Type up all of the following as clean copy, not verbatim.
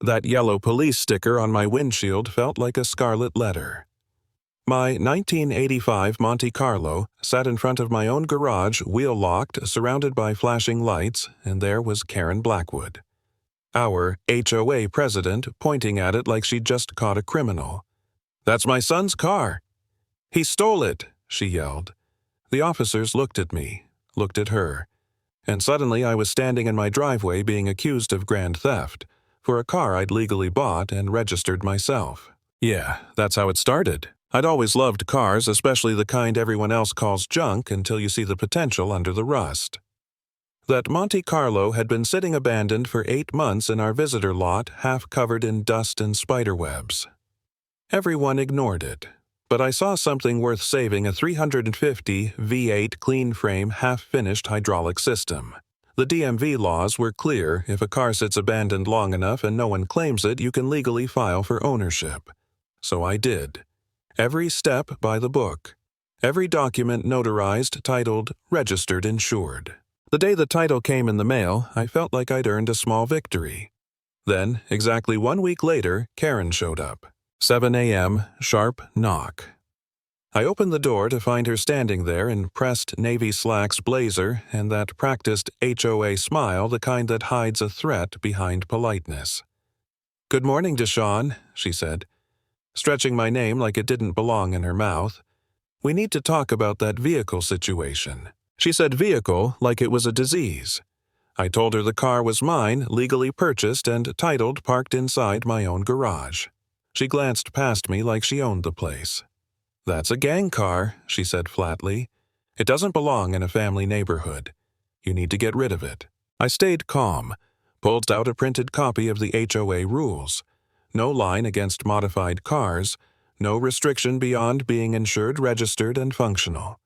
That yellow police sticker on my windshield felt like a scarlet letter. My 1985 Monte Carlo sat in front of my own garage, wheel-locked, surrounded by flashing lights, and there was Karen Blackwood, our HOA president, pointing at it like she'd just caught a criminal. "That's my son's car." "He stole it," she yelled. The officers looked at me, looked at her, and suddenly I was standing in my driveway being accused of grand theft for a car I'd legally bought and registered myself. Yeah, that's how it started. I'd always loved cars, especially the kind everyone else calls junk, until you see the potential under the rust. That Monte Carlo had been sitting abandoned for 8 months in our visitor lot, half covered in dust and spiderwebs. Everyone ignored it, but I saw something worth saving: a 350 V8 clean-frame, half-finished hydraulic system. The DMV laws were clear: if a car sits abandoned long enough and no one claims it, you can legally file for ownership. So I did. Every step by the book. Every document notarized, titled, Registered Insured. The day the title came in the mail, I felt like I'd earned a small victory. Then, exactly 1 week later, Karen showed up. 7 a.m., sharp knock. I opened the door to find her standing there in pressed navy slacks blazer and that practiced HOA smile, the kind that hides a threat behind politeness. "Good morning, Deshawn," she said, stretching my name like it didn't belong in her mouth. "We need to talk about that vehicle situation." She said vehicle like it was a disease. I told her the car was mine, legally purchased and titled, parked inside my own garage. She glanced past me like she owned the place. "That's a gang car," she said flatly. "It doesn't belong in a family neighborhood. You need to get rid of it." I stayed calm, pulled out a printed copy of the HOA rules. No line against modified cars, no restriction beyond being insured, registered, and functional.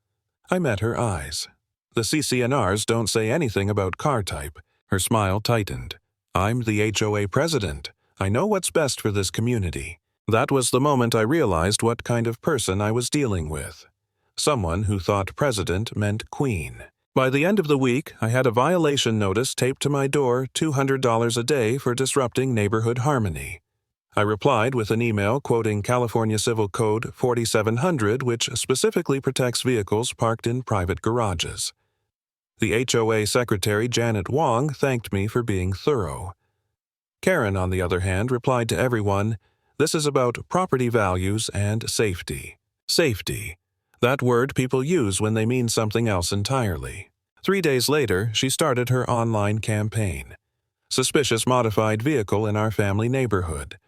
I met her eyes. The CCNRs don't say anything about car type. Her smile tightened. "I'm the HOA president. I know what's best for this community." That was the moment I realized what kind of person I was dealing with. Someone who thought president meant queen. By the end of the week, I had a violation notice taped to my door, $200 a day for disrupting neighborhood harmony. I replied with an email quoting California Civil Code 4700, which specifically protects vehicles parked in private garages. The HOA secretary, Janet Wong, thanked me for being thorough. Karen, on the other hand, replied to everyone, "This is about property values and safety." Safety. That word people use when they mean something else entirely. 3 days later, she started her online campaign. Suspicious modified vehicle in our family neighborhood.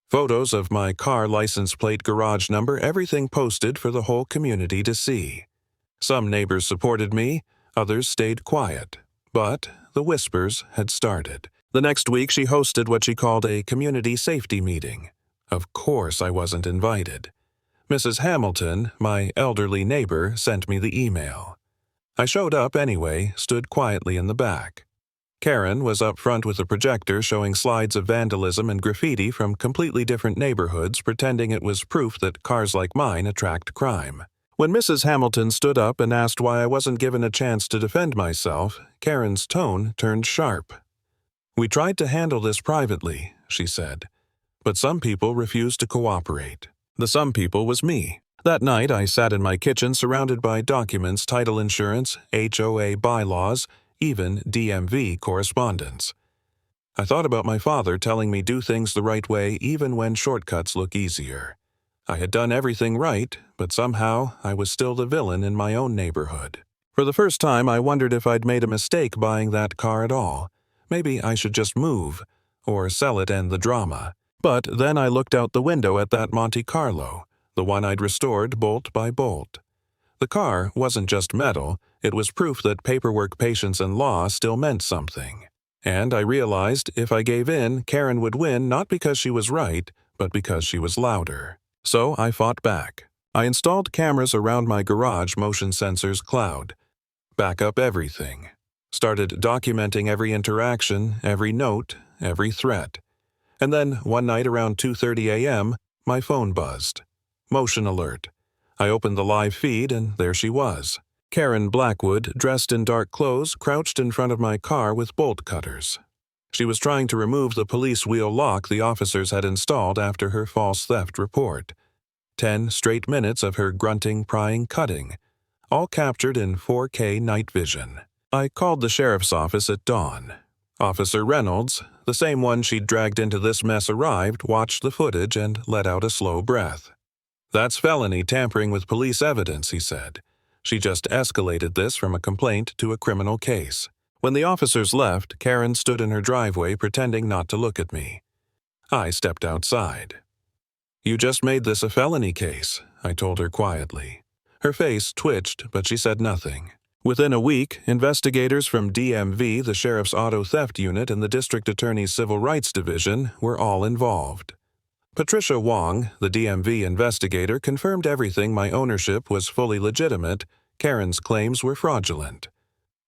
Photos of my car license plate, garage number, everything posted for the whole community to see. Some neighbors supported me, others stayed quiet. But the whispers had started. The next week she hosted what she called a community safety meeting. Of course I wasn't invited. Mrs. Hamilton, my elderly neighbor, sent me the email. I showed up anyway, stood quietly in the back. Karen was up front with a projector showing slides of vandalism and graffiti from completely different neighborhoods, pretending it was proof that cars like mine attract crime. When Mrs. Hamilton stood up and asked why I wasn't given a chance to defend myself, Karen's tone turned sharp. "We tried to handle this privately," she said, "but some people refused to cooperate." The some people was me. That night I sat in my kitchen surrounded by documents, title insurance, HOA bylaws, even DMV correspondence. I thought about my father telling me do things the right way even when shortcuts look easier. I had done everything right, but somehow I was still the villain in my own neighborhood. For the first time I wondered if I'd made a mistake buying that car at all. Maybe I should just move, or sell it and the drama. But then I looked out the window at that Monte Carlo, the one I'd restored bolt by bolt. The car wasn't just metal, it was proof that paperwork, patience, and law still meant something. And I realized if I gave in, Karen would win not because she was right, but because she was louder. So I fought back. I installed cameras around my garage, motion sensors, cloud. Back up everything. Started documenting every interaction, every note, every threat. And then, one night around 2:30 a.m., my phone buzzed. Motion alert. I opened the live feed, and there she was. Karen Blackwood, dressed in dark clothes, crouched in front of my car with bolt cutters. She was trying to remove the police wheel lock the officers had installed after her false theft report. 10 straight minutes of her grunting, prying, cutting, all captured in 4K night vision. I called the sheriff's office at dawn. Officer Reynolds, the same one she'd dragged into this mess, arrived, watched the footage, and let out a slow breath. "That's felony tampering with police evidence," he said. She just escalated this from a complaint to a criminal case. When the officers left, Karen stood in her driveway pretending not to look at me. I stepped outside. "You just made this a felony case," I told her quietly. Her face twitched, but she said nothing. Within a week, investigators from DMV, the Sheriff's Auto Theft Unit, and the District Attorney's Civil Rights Division were all involved. Patricia Wong, the DMV investigator, confirmed everything: my ownership was fully legitimate, Karen's claims were fraudulent.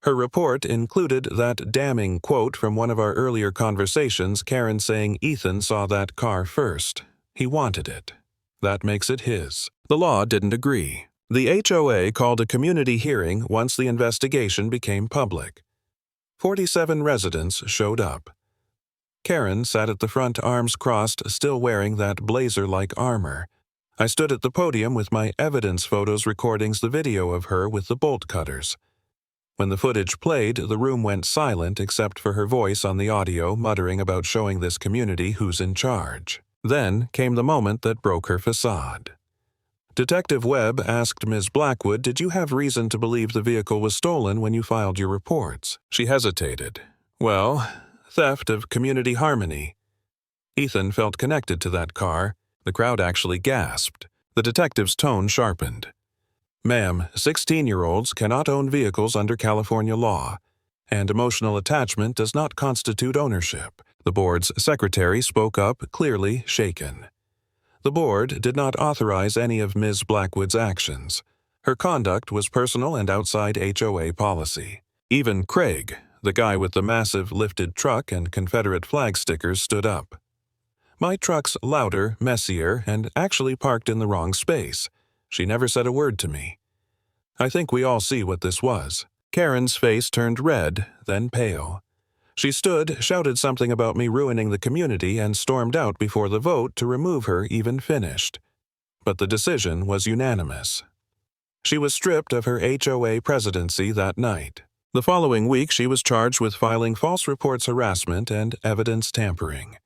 Her report included that damning quote from one of our earlier conversations, Karen saying Ethan saw that car first. He wanted it. That makes it his. The law didn't agree. The HOA called a community hearing once the investigation became public. 47 residents showed up. Karen sat at the front, arms crossed, still wearing that blazer-like armor. I stood at the podium with my evidence photos, recordings, the video of her with the bolt cutters. When the footage played, the room went silent except for her voice on the audio muttering about showing this community who's in charge. Then came the moment that broke her facade. Detective Webb asked Ms. Blackwood, "Did you have reason to believe the vehicle was stolen when you filed your reports?" She hesitated. "Well, theft of community harmony." Ethan felt connected to that car. The crowd actually gasped. The detective's tone sharpened. "Ma'am, 16-year-olds cannot own vehicles under California law, and emotional attachment does not constitute ownership." The board's secretary spoke up, clearly shaken. The board did not authorize any of Ms. Blackwood's actions. Her conduct was personal and outside HOA policy. Even Craig, the guy with the massive lifted truck and Confederate flag stickers, stood up. "My truck's louder, messier, and actually parked in the wrong space." She never said a word to me. I think we all see what this was. Karen's face turned red, then pale. She stood, shouted something about me ruining the community, and stormed out before the vote to remove her even finished. But the decision was unanimous. She was stripped of her HOA presidency that night. The following week, she was charged with filing false reports, harassment, and evidence tampering.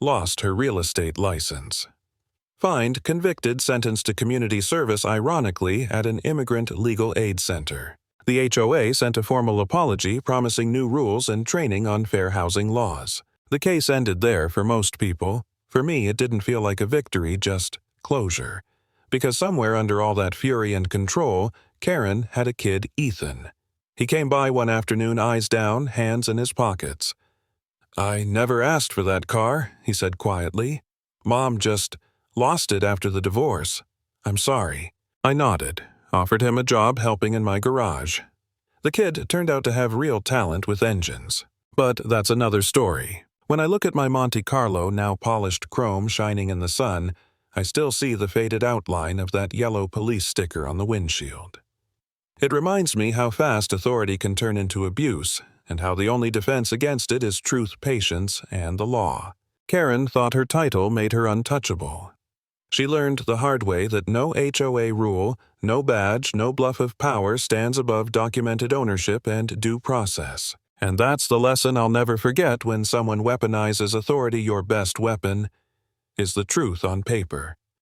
Lost her real estate license. Fined, convicted, sentenced to community service, ironically, at an immigrant legal aid center. The HOA sent a formal apology promising new rules and training on fair housing laws. The case ended there for most people. For me, it didn't feel like a victory, just closure. Because somewhere under all that fury and control, Karen had a kid, Ethan. He came by one afternoon, eyes down, hands in his pockets. "I never asked for that car," he said quietly. "Mom just lost it after the divorce. I'm sorry." I nodded. Offered him a job helping in my garage. The kid turned out to have real talent with engines. But that's another story. When I look at my Monte Carlo, now polished chrome shining in the sun, I still see the faded outline of that yellow police sticker on the windshield. It reminds me how fast authority can turn into abuse, and how the only defense against it is truth, patience, and the law. Karen thought her title made her untouchable. She learned the hard way that no HOA rule, no badge, no bluff of power stands above documented ownership and due process. And that's the lesson I'll never forget: when someone weaponizes authority, your best weapon is the truth on paper.